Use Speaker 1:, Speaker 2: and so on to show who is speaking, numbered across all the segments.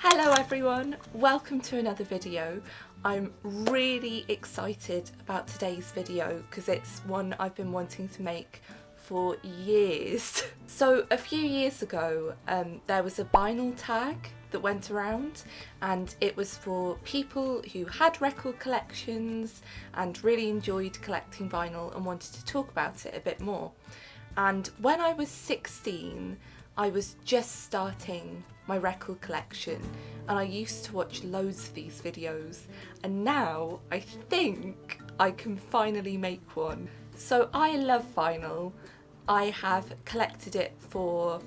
Speaker 1: Hello everyone, welcome to another video. I'm really excited about today's video because it's one I've been wanting to make for years. So a few years ago there was a vinyl tag that went around and it was for people who had record collections and really enjoyed collecting vinyl and wanted to talk about it a bit more. And when I was 16 I was just starting my record collection and I used to watch loads of these videos, and now I think I can finally make one. So I love vinyl. I have collected it for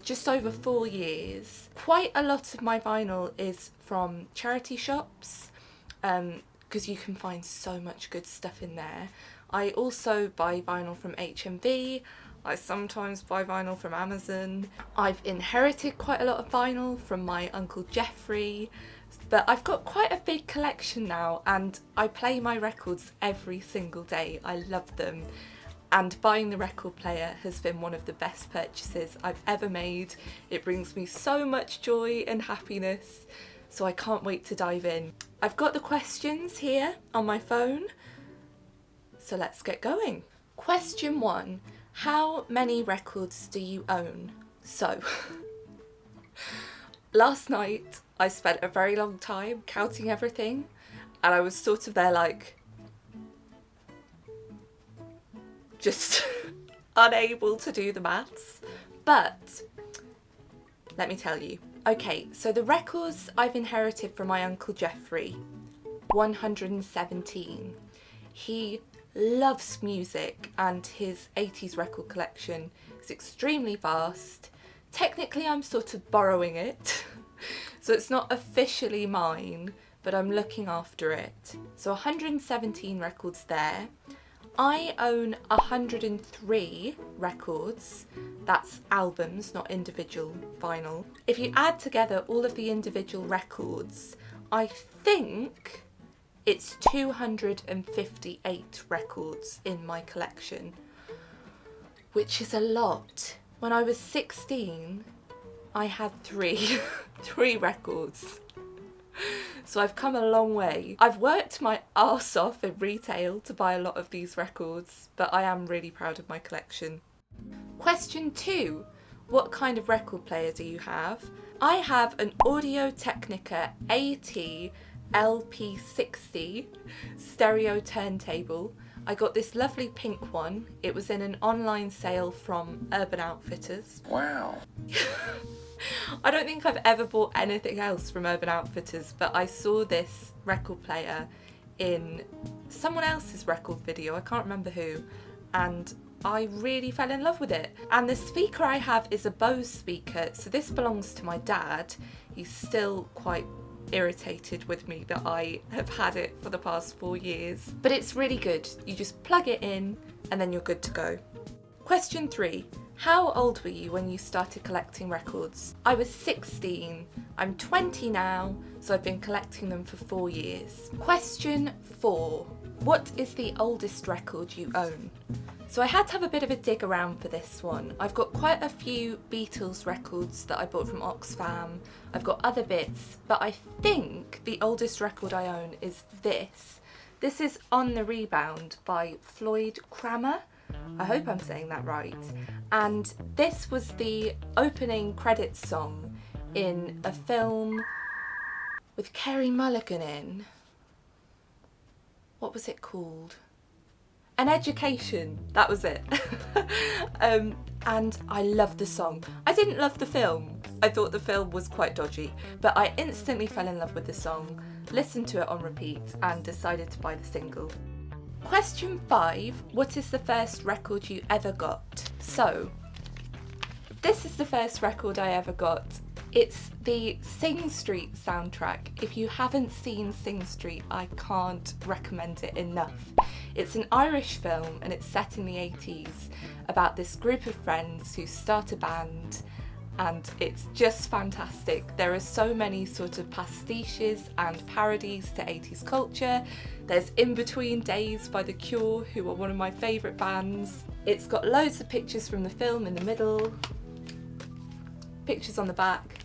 Speaker 1: just over 4 years. Quite a lot of my vinyl is from charity shops because you can find so much good stuff in there. I also buy vinyl from HMV. I sometimes buy vinyl from Amazon. I've inherited quite a lot of vinyl from my Uncle Jeffrey, but I've got quite a big collection now and I play my records every single day. I love them, and buying the record player has been one of the best purchases I've ever made. It brings me so much joy and happiness, so I can't wait to dive in. I've got the questions here on my phone, so let's get going. Question 1. How many records do you own? So, last night I spent a very long time counting everything and I was sort of there like, just unable to do the maths. But, let me tell you. Okay, so the records I've inherited from my Uncle Jeffrey, 117. He loves music and his 80s record collection is extremely vast. Technically I'm sort of borrowing it, so it's not officially mine, but I'm looking after it. So 117 records there. I own 103 records. That's albums, not individual vinyl. If you add together all of the individual records, I think it's 258 records in my collection, which is a lot. When I was 16, I had three records. So I've come a long way. I've worked my arse off in retail to buy a lot of these records, but I am really proud of my collection. Question 2. What kind of record player do you have? I have an Audio-Technica AT LP60 stereo turntable. I got this lovely pink one. It was in an online sale from Urban Outfitters.
Speaker 2: Wow.
Speaker 1: I don't think I've ever bought anything else from Urban Outfitters, but I saw this record player in someone else's record video, I can't remember who, and I really fell in love with it. And the speaker I have is a Bose speaker, so this belongs to my dad. He's still quite irritated with me that I have had it for the past 4 years, but it's really good. You just plug it in and then you're good to go. Question 3. How old were you when you started collecting records? I was 16. I'm 20 now, so I've been collecting them for 4 years. Question 4. What is the oldest record you own? So I had to have a bit of a dig around for this one. I've got quite a few Beatles records that I bought from Oxfam. I've got other bits, but I think the oldest record I own is this. This is On the Rebound by Floyd Cramer. I hope I'm saying that right. And this was the opening credits song in a film with Carey Mulligan in. What was it called? An Education, that was it. And I loved the song. I didn't love the film. I thought the film was quite dodgy, but I instantly fell in love with the song, listened to it on repeat and decided to buy the single. Question 5. What is the first record you ever got? So, this is the first record I ever got. It's the Sing Street soundtrack. If you haven't seen Sing Street, I can't recommend it enough. It's an Irish film and it's set in the 80s about this group of friends who start a band, and it's just fantastic. There are so many sort of pastiches and parodies to 80s culture. There's In Between Days by The Cure, who are one of my favourite bands. It's got loads of pictures from the film in the middle, pictures on the back.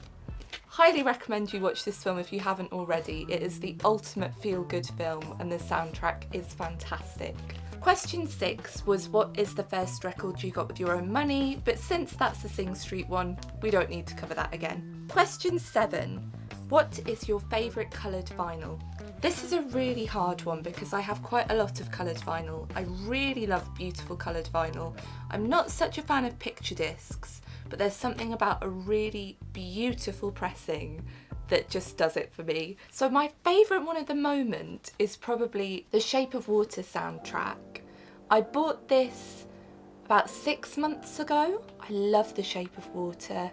Speaker 1: Highly recommend you watch this film if you haven't already. It is the ultimate feel-good film and the soundtrack is fantastic. Question 6 was what is the first record you got with your own money, but since that's the Sing Street one, we don't need to cover that again. Question 7, what is your favourite coloured vinyl? This is a really hard one because I have quite a lot of coloured vinyl. I really love beautiful coloured vinyl. I'm not such a fan of picture discs, but there's something about a really beautiful pressing that just does it for me. So my favourite one at the moment is probably the Shape of Water soundtrack. I bought this about 6 months ago. I love the Shape of Water.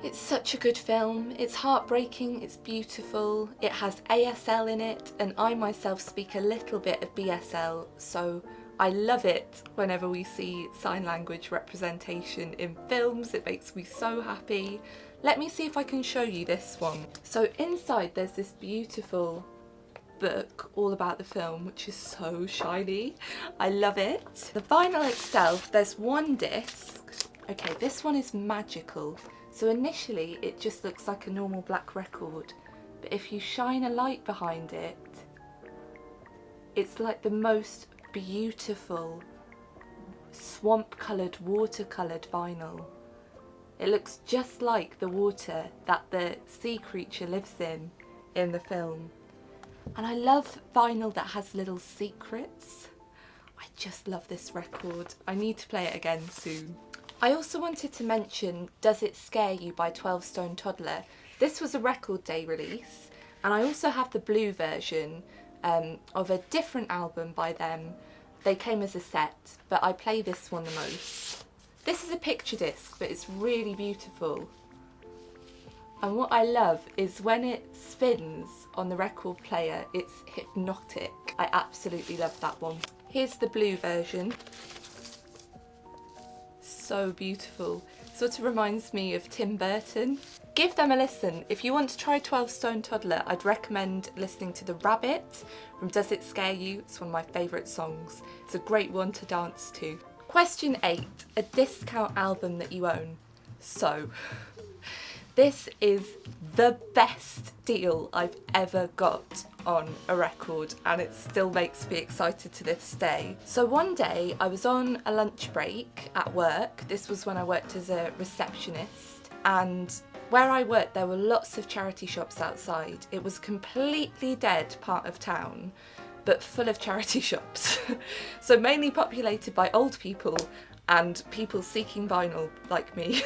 Speaker 1: It's such a good film. It's heartbreaking, it's beautiful, it has ASL in it, and I myself speak a little bit of BSL, so I love it whenever we see sign language representation in films. It makes me so happy. Let me see if I can show you this one. So inside there's this beautiful book all about the film, which is so shiny. I love it. The vinyl itself, there's one disc. Okay, this one is magical. So initially it just looks like a normal black record, but if you shine a light behind it, it's like the most beautiful swamp coloured, watercoloured vinyl. It looks just like the water that the sea creature lives in the film. And I love vinyl that has little secrets. I just love this record. I need to play it again soon. I also wanted to mention Does It Scare You by 12 Stone Toddler. This was a record day release, and I also have the blue version of a different album by them. They came as a set, but I play this one the most. This is a picture disc, but it's really beautiful. And what I love is when it spins on the record player, it's hypnotic. I absolutely love that one. Here's the blue version. So beautiful. Sort of reminds me of Tim Burton. Give them a listen. If you want to try 12 Stone Toddler, I'd recommend listening to The Rabbit from Does It Scare You? It's one of my favourite songs. It's a great one to dance to. Question 8, a discount album that you own. So, this is the best deal I've ever got on a record, and it still makes me excited to this day. So one day I was on a lunch break at work. This was when I worked as a receptionist, and where I worked there were lots of charity shops outside. It was a completely dead part of town, but full of charity shops. So mainly populated by old people and people seeking vinyl like me.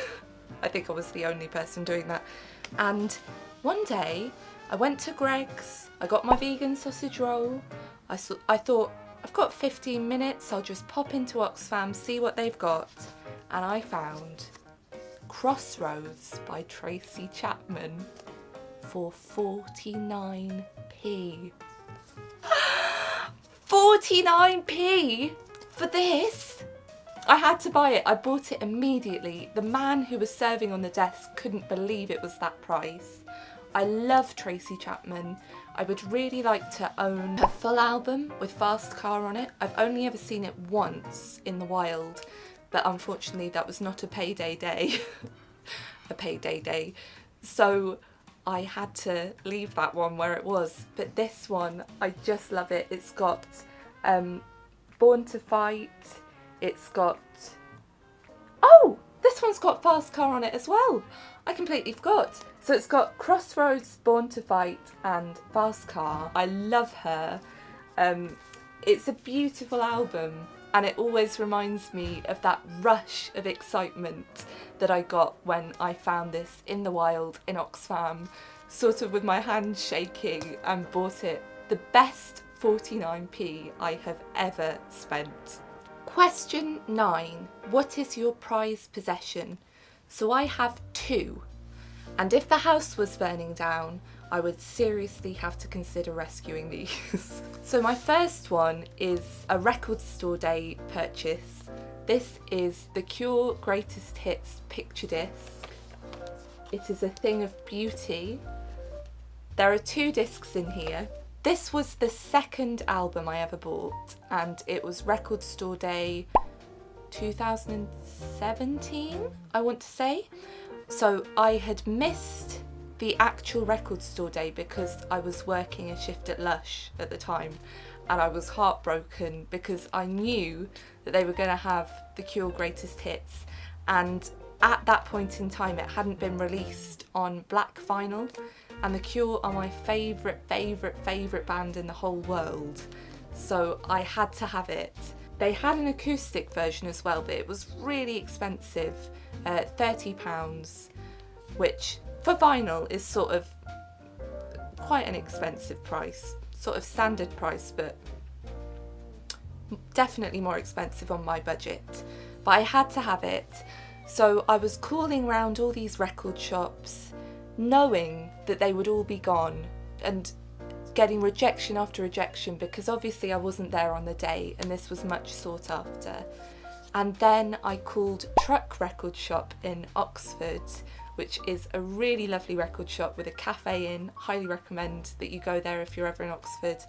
Speaker 1: I think I was the only person doing that. And one day I went to Greg's, I got my vegan sausage roll. I thought, I've got 15 minutes, I'll just pop into Oxfam, see what they've got. And I found Crossroads by Tracy Chapman for 49p. 49p for this? I had to buy it. I bought it immediately. The man who was serving on the desk couldn't believe it was that price. I love Tracy Chapman. I would really like to own her full album with Fast Car on it. I've only ever seen it once in the wild, but unfortunately that was not a payday day. A payday day. So I had to leave that one where it was. But this one, I just love it. It's got Born to Fight. It's got... Oh! This one's got Fast Car on it as well. I completely forgot. So it's got Crossroads, Born to Fight and Fast Car. I love her. It's a beautiful album, and it always reminds me of that rush of excitement that I got when I found this in the wild in Oxfam, sort of with my hands shaking, and bought it. The best 49p I have ever spent. Question 9. What is your prized possession? So I have 2, and if the house was burning down, I would seriously have to consider rescuing these. So my first one is a record store day purchase. This is the Cure Greatest Hits picture disc. It is a thing of beauty. There are 2 discs in here. This was the second album I ever bought, and it was Record Store Day 2017, I want to say. So I had missed the actual record store day because I was working a shift at Lush at the time, and I was heartbroken because I knew that they were going to have The Cure Greatest Hits, and at that point in time it hadn't been released on black vinyl, and The Cure are my favourite band in the whole world, so I had to have it. They had an acoustic version as well, but it was really expensive, £30, which for vinyl is sort of quite an expensive price, sort of standard price, but definitely more expensive on my budget. But I had to have it, so I was calling round all these record shops, knowing that they would all be gone, and getting rejection after rejection because obviously I wasn't there on the day and this was much sought after. And then I called Truck Record Shop in Oxford, which is a really lovely record shop with a cafe in. Highly recommend that you go there if you're ever in Oxford.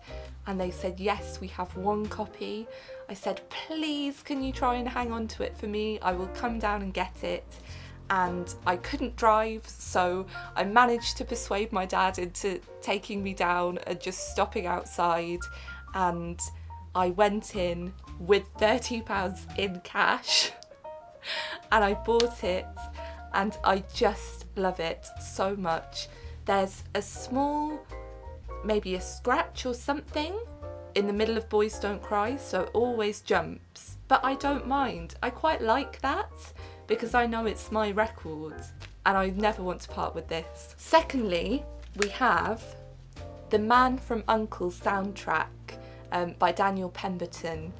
Speaker 1: And they said, yes, we have one copy. I said, please, can you try and hang on to it for me? I will come down and get it. And I couldn't drive, so I managed to persuade my dad into taking me down and just stopping outside, and I went in with £30 in cash and I bought it, and I just love it so much. There's a small, maybe a scratch or something in the middle of Boys Don't Cry, so it always jumps, but I don't mind. I quite like that because I know it's my record and I never want to part with this. Secondly, we have The Man from U.N.C.L.E. soundtrack by Daniel Pemberton.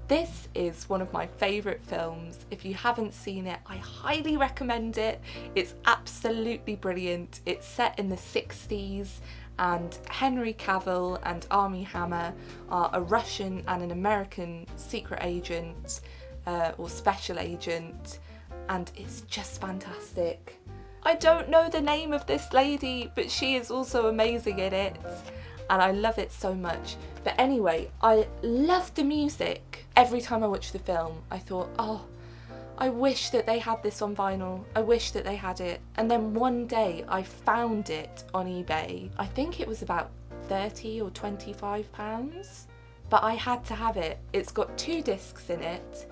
Speaker 1: This is one of my favourite films. If you haven't seen it, I highly recommend it. It's absolutely brilliant. It's set in the 60s, and Henry Cavill and Armie Hammer are a Russian and an American secret agent or special agent, and it's just fantastic. I don't know the name of this lady, but she is also amazing in it, and I love it so much. But anyway, I love the music. Every time I watch the film, I thought, oh, I wish that they had this on vinyl. I wish that they had it. And then one day I found it on eBay. I think it was about £30 or £25, but I had to have it. It's got 2 discs in it.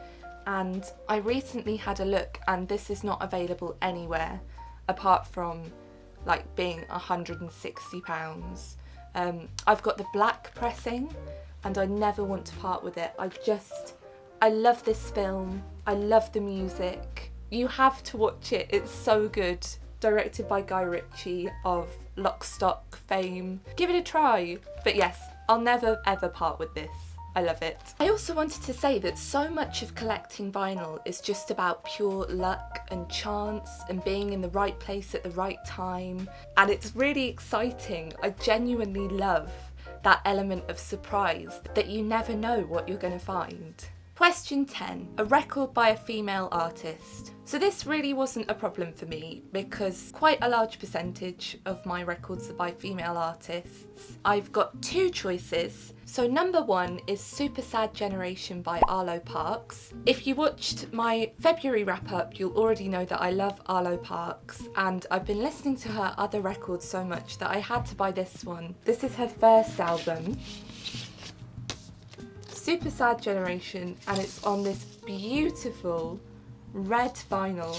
Speaker 1: And I recently had a look, and this is not available anywhere apart from like being £160. I've got the black pressing and I never want to part with it. I love this film. I love the music. You have to watch it. It's so good. Directed by Guy Ritchie of Lock, Stock fame. Give it a try. But yes, I'll never ever part with this. I love it. I also wanted to say that so much of collecting vinyl is just about pure luck and chance and being in the right place at the right time, and it's really exciting. I genuinely love that element of surprise, that you never know what you're going to find. Question 10. A record by a female artist. So this really wasn't a problem for me because quite a large percentage of my records are by female artists. I've got 2 choices. So number 1 is Super Sad Generation by Arlo Parks. If you watched my February wrap up, you'll already know that I love Arlo Parks, and I've been listening to her other records so much that I had to buy this one. This is her first album, Super Sad Generation, and it's on this beautiful red vinyl.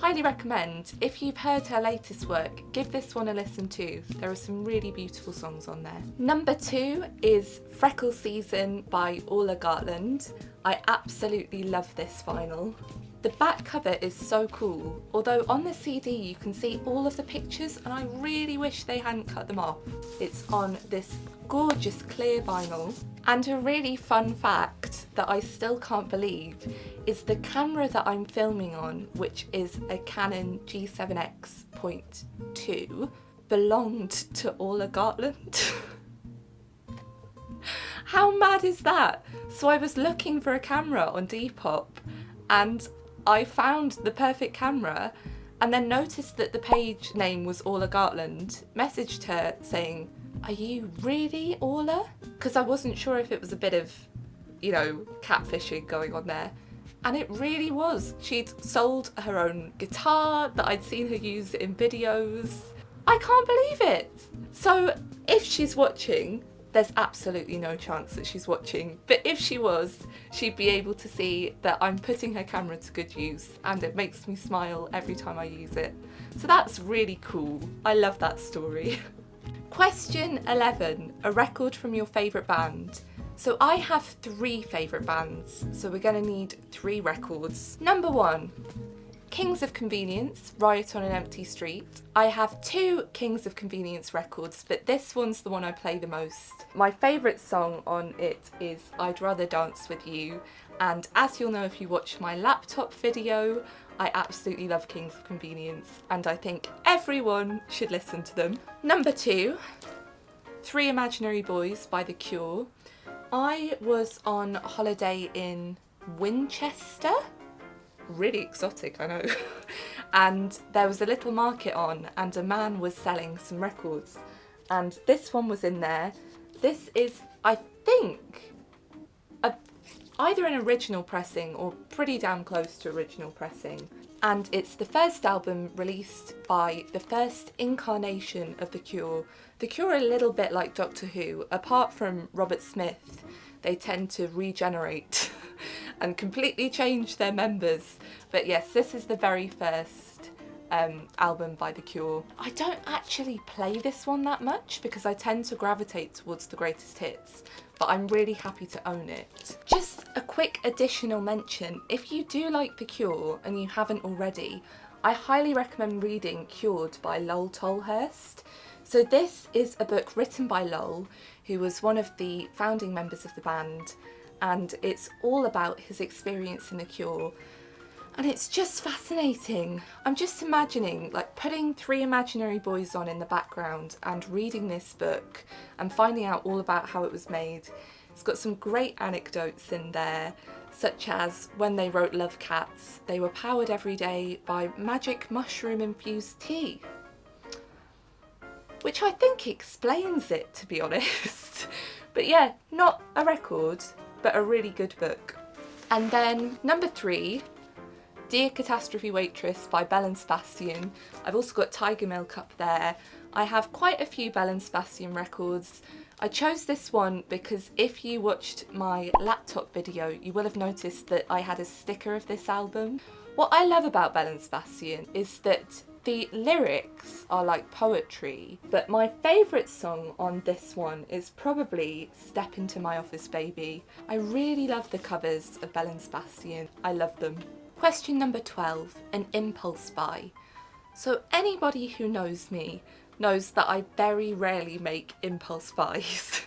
Speaker 1: Highly recommend. If you've heard her latest work, give this one a listen too. There are some really beautiful songs on there. Number 2 is Freckle Season by Orla Gartland. I absolutely love this vinyl. The back cover is so cool, although on the CD you can see all of the pictures and I really wish they hadn't cut them off. It's on this gorgeous clear vinyl. And a really fun fact that I still can't believe is the camera that I'm filming on, which is a Canon G7X.2, belonged to Orla Gartland. How mad is that? So I was looking for a camera on Depop and I found the perfect camera and then noticed that the page name was Orla Gartland, messaged her saying, "Are you really Orla?" Because I wasn't sure if it was a bit of, you know, catfishing going on there. And it really was. She'd sold her own guitar that I'd seen her use in videos. I can't believe it. So if she's watching, there's absolutely no chance that she's watching, but if she was, she'd be able to see that I'm putting her camera to good use and it makes me smile every time I use it. So that's really cool. I love that story. Question 11, a record from your favourite band. So I have 3 favourite bands, so we're going to need 3 records. Number 1, Kings of Convenience, Riot on an Empty Street. I have 2 Kings of Convenience records, but this one's the one I play the most. My favourite song on it is I'd Rather Dance With You, and as you'll know if you watch my laptop video, I absolutely love Kings of Convenience, and I think everyone should listen to them. Number 2, Three Imaginary Boys by The Cure. I was on holiday in Winchester. Really exotic, I know. And there was a little market on and a man was selling some records. And this one was in there. This is, I think, either an original pressing or pretty damn close to original pressing. And it's the first album released by the first incarnation of The Cure. The Cure are a little bit like Doctor Who. Apart from Robert Smith, they tend to regenerate and completely change their members. But yes, this is the very first album by The Cure. I don't actually play this one that much because I tend to gravitate towards the greatest hits, but I'm really happy to own it. Just a quick additional mention, if you do like The Cure and you haven't already, I highly recommend reading Cured by Lol Tolhurst. So this is a book written by Lol, who was one of the founding members of the band, and it's all about his experience in The Cure. And it's just fascinating. I'm just imagining like putting Three Imaginary Boys on in the background and reading this book and finding out all about how it was made. It's got some great anecdotes in there, such as when they wrote Love Cats, they were powered every day by magic mushroom infused tea. Which I think explains it, to be honest. But yeah, not a record, but a really good book. And then number 3, Dear Catastrophe Waitress by Belle and Sebastian. I've also got Tiger Milk up there. I have quite a few Belle and Sebastian records. I chose this one because if you watched my laptop video, you will have noticed that I had a sticker of this album. What I love about Belle and Sebastian is that the lyrics are like poetry, but my favourite song on this one is probably Step Into My Office Baby. I really love the covers of Belle and Sebastian. I love them. Question number 12, an impulse buy. So anybody who knows me knows that I very rarely make impulse buys.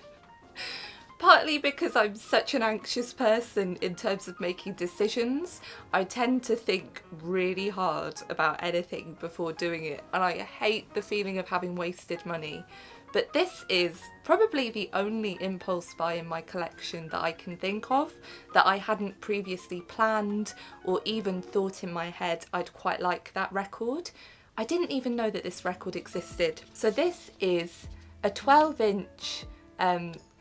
Speaker 1: Partly because I'm such an anxious person in terms of making decisions, I tend to think really hard about anything before doing it, and I hate the feeling of having wasted money. But this is probably the only impulse buy in my collection that I can think of that I hadn't previously planned or even thought in my head I'd quite like that record. I didn't even know that this record existed. So this is a 12-inch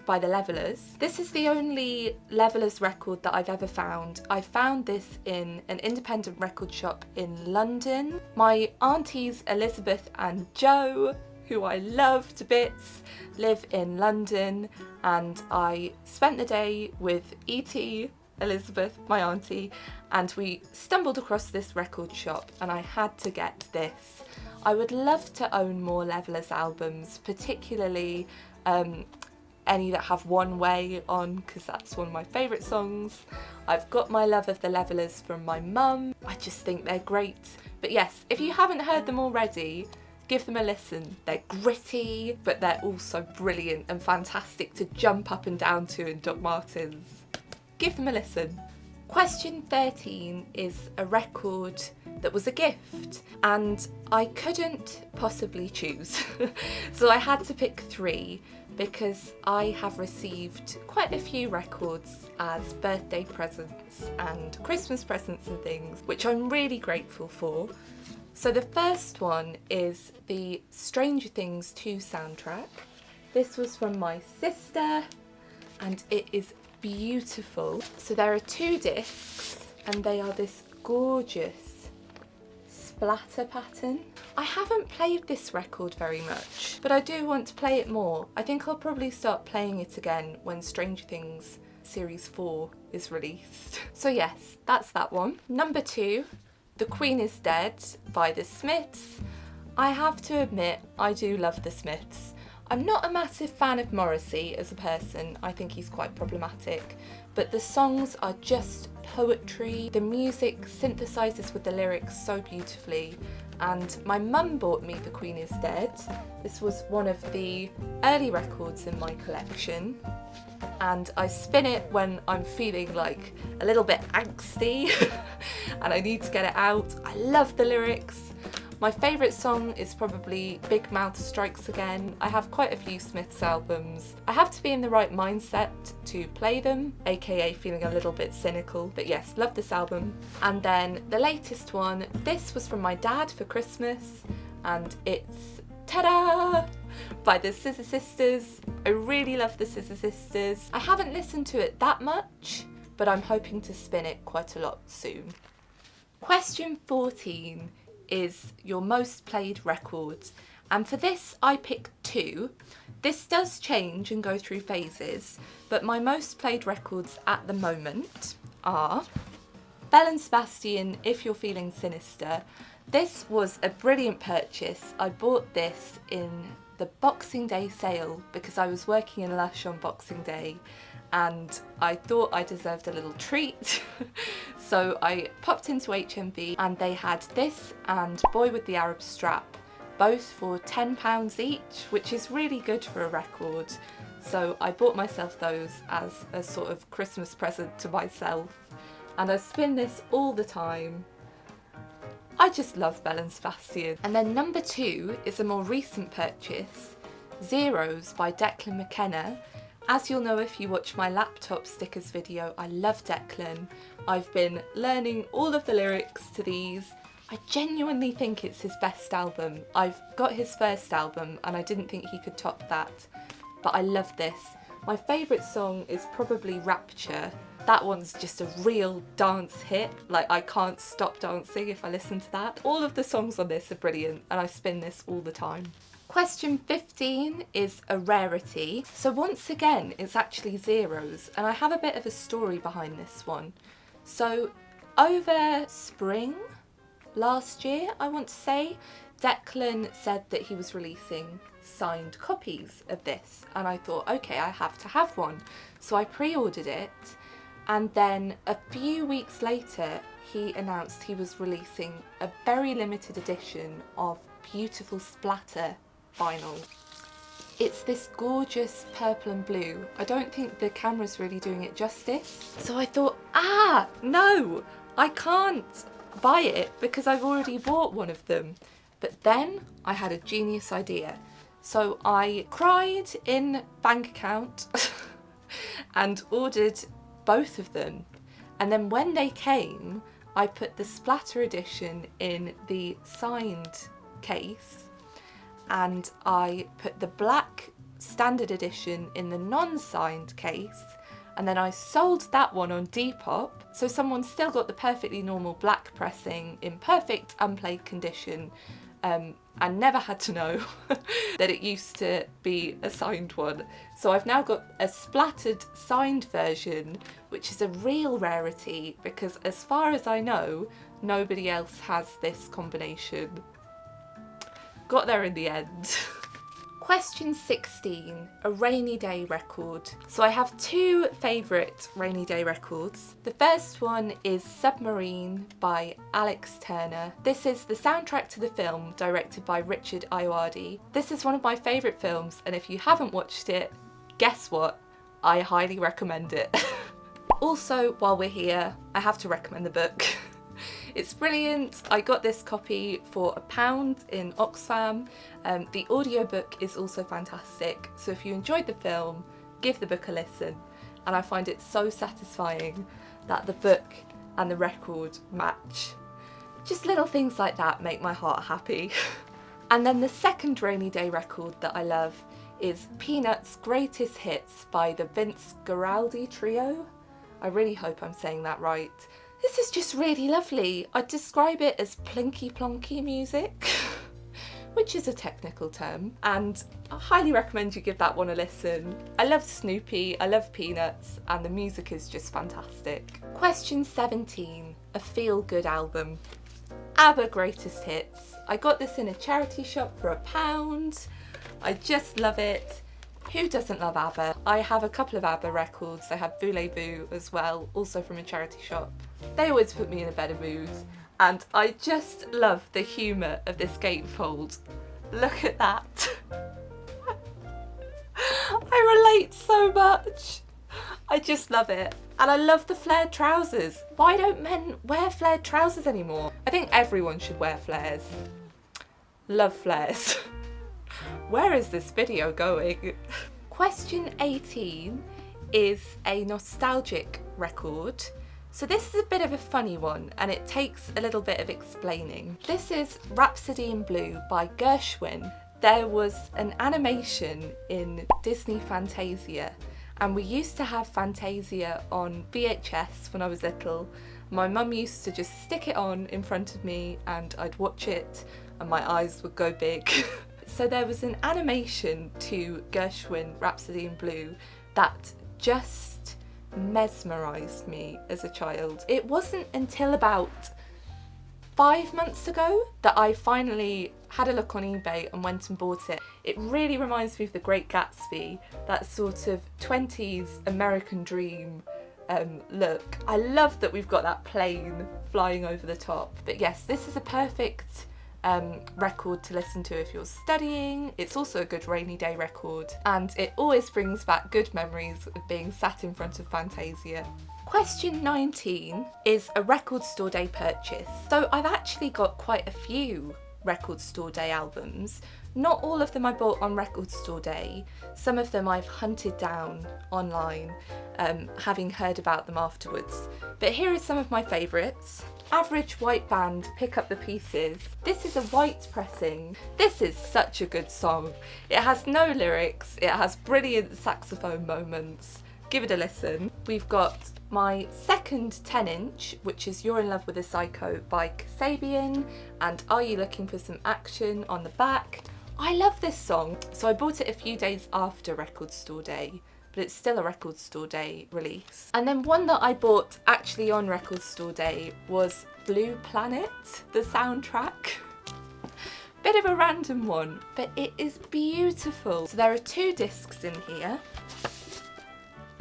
Speaker 1: by the Levelers. This is the only Levelers record that I've ever found. I found this in an independent record shop in London. My aunties Elizabeth and Jo, who I love to bits, live in London, and I spent the day with E.T., Elizabeth, my auntie, and we stumbled across this record shop and I had to get this. I would love to own more Levelers albums, particularly any that have One Way on, because that's one of my favourite songs. I've got my love of the Levelers from my mum. I just think they're great. But yes, if you haven't heard them already, give them a listen. They're gritty, but they're also brilliant and fantastic to jump up and down to in Doc Martens. Give them a listen. Question 13 is a record that was a gift, and I couldn't possibly choose. So I had to pick 3 because I have received quite a few records as birthday presents and Christmas presents and things, which I'm really grateful for. So the first one is the Stranger Things 2 soundtrack. This was from my sister and it is beautiful. So there are 2 discs and they are this gorgeous splatter pattern. I haven't played this record very much, but I do want to play it more. I think I'll probably start playing it again when Stranger Things Series 4 is released. So yes, that's that one. Number 2, The Queen is Dead by The Smiths. I have to admit, I do love The Smiths. I'm not a massive fan of Morrissey as a person, I think he's quite problematic, but the songs are just poetry. The music synthesises with the lyrics so beautifully, and my mum bought me The Queen is Dead. This was one of the early records in my collection, and I spin it when I'm feeling like a little bit angsty and I need to get it out. I love the lyrics. My favourite song is probably Big Mouth Strikes Again. I have quite a few Smiths albums. I have to be in the right mindset to play them, aka feeling a little bit cynical, but yes, love this album. And then the latest one, this was from my dad for Christmas, and it's ta-da! By the Scissor Sisters. I really love the Scissor Sisters. I haven't listened to it that much, but I'm hoping to spin it quite a lot soon. Question 14 is your most played record, and for this I picked 2. This does change and go through phases, but my most played records at the moment are Belle and Sebastian, If You're Feeling Sinister. This was a brilliant purchase. I bought this in the Boxing Day sale because I was working in Lush on Boxing Day and I thought I deserved a little treat. So I popped into HMV and they had this and Boy with the Arab Strap, both for £10 each, which is really good for a record. So I bought myself those as a sort of Christmas present to myself, and I spin this all the time. I just love Belle and Sebastian. And then number 2 is a more recent purchase, Zeros by Declan McKenna. As you'll know if you watch my laptop stickers video, I love Declan. I've been learning all of the lyrics to these. I genuinely think it's his best album. I've got his first album and I didn't think he could top that, but I love this. My favourite song is probably Rapture. That one's just a real dance hit. Like, I can't stop dancing if I listen to that. All of the songs on this are brilliant and I spin this all the time. Question 15 is a rarity. So once again, it's actually Zeros, and I have a bit of a story behind this one. So over spring last year, I want to say, Declan said that he was releasing signed copies of this, and I thought, okay, I have to have one. So I pre-ordered it, and then a few weeks later, he announced he was releasing a very limited edition of beautiful splatter vinyl. It's this gorgeous purple and blue. I don't think the camera's really doing it justice. So I thought, no, I can't buy it because I've already bought one of them. But then I had a genius idea. So I cried in bank account and ordered both of them. And then when they came, I put the splatter edition in the signed case, and I put the black standard edition in the non-signed case, and then I sold that one on Depop, so someone still got the perfectly normal black pressing in perfect unplayed condition, and never had to know that it used to be a signed one. So I've now got a splattered signed version, which is a real rarity because as far as I know, nobody else has this combination. Got there in the end. Question 16, a rainy day record. So I have 2 favourite rainy day records. The first one is Submarine by Alex Turner. This is the soundtrack to the film directed by Richard Ayoade. This is one of my favourite films, and if you haven't watched it, guess what? I highly recommend it. Also, while we're here, I have to recommend the book. It's brilliant. I got this copy for £1 in Oxfam. The audiobook is also fantastic. So if you enjoyed the film, give the book a listen. And I find it so satisfying that the book and the record match. Just little things like that make my heart happy. And then the second rainy day record that I love is Peanuts' Greatest Hits by the Vince Guaraldi Trio. I really hope I'm saying that right. This is just really lovely. I'd describe it as plinky plonky music, which is a technical term, and I highly recommend you give that one a listen. I love Snoopy, I love Peanuts, and the music is just fantastic. Question 17, a feel-good album. ABBA Greatest Hits. I got this in a charity shop for £1. I just love it. Who doesn't love ABBA? I have a couple of ABBA records. I have Voulez-Vous as well, also from a charity shop. They always put me in a better mood, and I just love the humour of this gatefold. Look at that. I relate so much. I just love it. And I love the flared trousers. Why don't men wear flared trousers anymore? I think everyone should wear flares. Love flares. Where is this video going? Question 18 is a nostalgic record. So this is a bit of a funny one, and it takes a little bit of explaining. This is Rhapsody in Blue by Gershwin. There was an animation in Disney Fantasia, and we used to have Fantasia on VHS when I was little. My mum used to just stick it on in front of me and I'd watch it and my eyes would go big. So there was an animation to Gershwin Rhapsody in Blue that just mesmerised me as a child. It wasn't until about 5 months ago that I finally had a look on eBay and went and bought it. It really reminds me of The Great Gatsby, that sort of 20s American dream look. I love that we've got that plane flying over the top. But yes, this is a perfect record to listen to if you're studying. It's also a good rainy day record, and it always brings back good memories of being sat in front of Fantasia. Question 19 is a record store day purchase. So I've actually got quite a few record store day albums. Not all of them I bought on record store day. Some of them I've hunted down online, having heard about them afterwards. But here are some of my favourites. Average White Band, Pick Up the Pieces. This is a white pressing. This is such a good song. It has no lyrics, it has brilliant saxophone moments. Give it a listen. We've got my second 10-inch, which is You're in Love with a Psycho by Kasabian, and Are You Looking for Some Action on the back. I love this song. So I bought it a few days after Record Store Day, but it's still a Record Store Day release. And then one that I bought actually on Record Store Day was Blue Planet, the soundtrack. Bit of a random one, but it is beautiful. So there are 2 discs in here,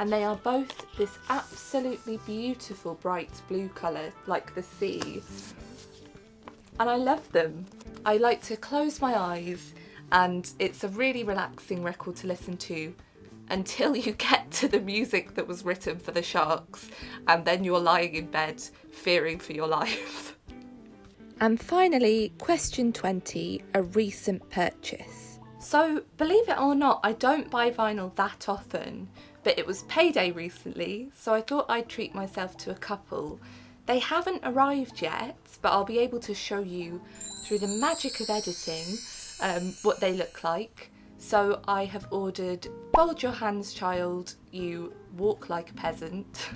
Speaker 1: and they are both this absolutely beautiful bright blue colour, like the sea. And I love them. I like to close my eyes, and it's a really relaxing record to listen to until you get to the music that was written for the sharks, and then you're lying in bed fearing for your life. And finally, question 20, a recent purchase. So believe it or not, I don't buy vinyl that often, but it was payday recently, so I thought I'd treat myself to a couple. They haven't arrived yet, but I'll be able to show you through the magic of editing what they look like. So I have ordered Fold Your Hands Child, You Walk Like a Peasant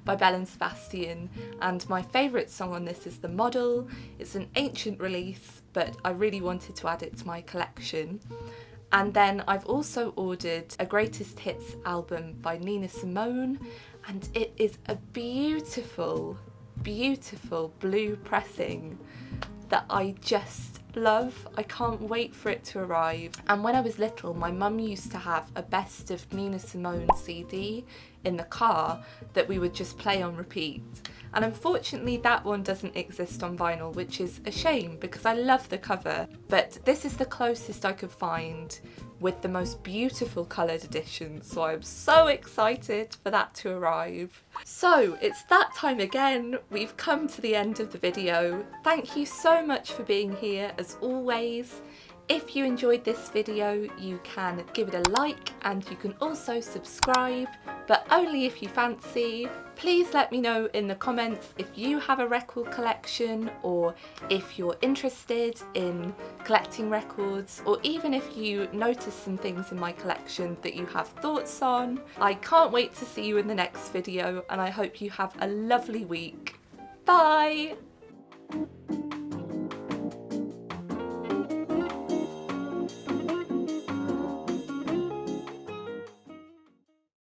Speaker 1: by Belle and Sebastian, and my favourite song on this is The Model. It's an ancient release, but I really wanted to add it to my collection. And then I've also ordered a Greatest Hits album by Nina Simone, and it is a beautiful, beautiful blue pressing that I just love. I can't wait for it to arrive. And when I was little, my mum used to have a best of Nina Simone CD in the car that we would just play on repeat. And unfortunately that one doesn't exist on vinyl, which is a shame because I love the cover. But this is the closest I could find with the most beautiful coloured edition, so I'm so excited for that to arrive. So it's that time again, we've come to the end of the video. Thank you so much for being here as always. If you enjoyed this video, you can give it a like and you can also subscribe, but only if you fancy. Please let me know in the comments if you have a record collection, or if you're interested in collecting records, or even if you notice some things in my collection that you have thoughts on. I can't wait to see you in the next video, and I hope you have a lovely week. Bye!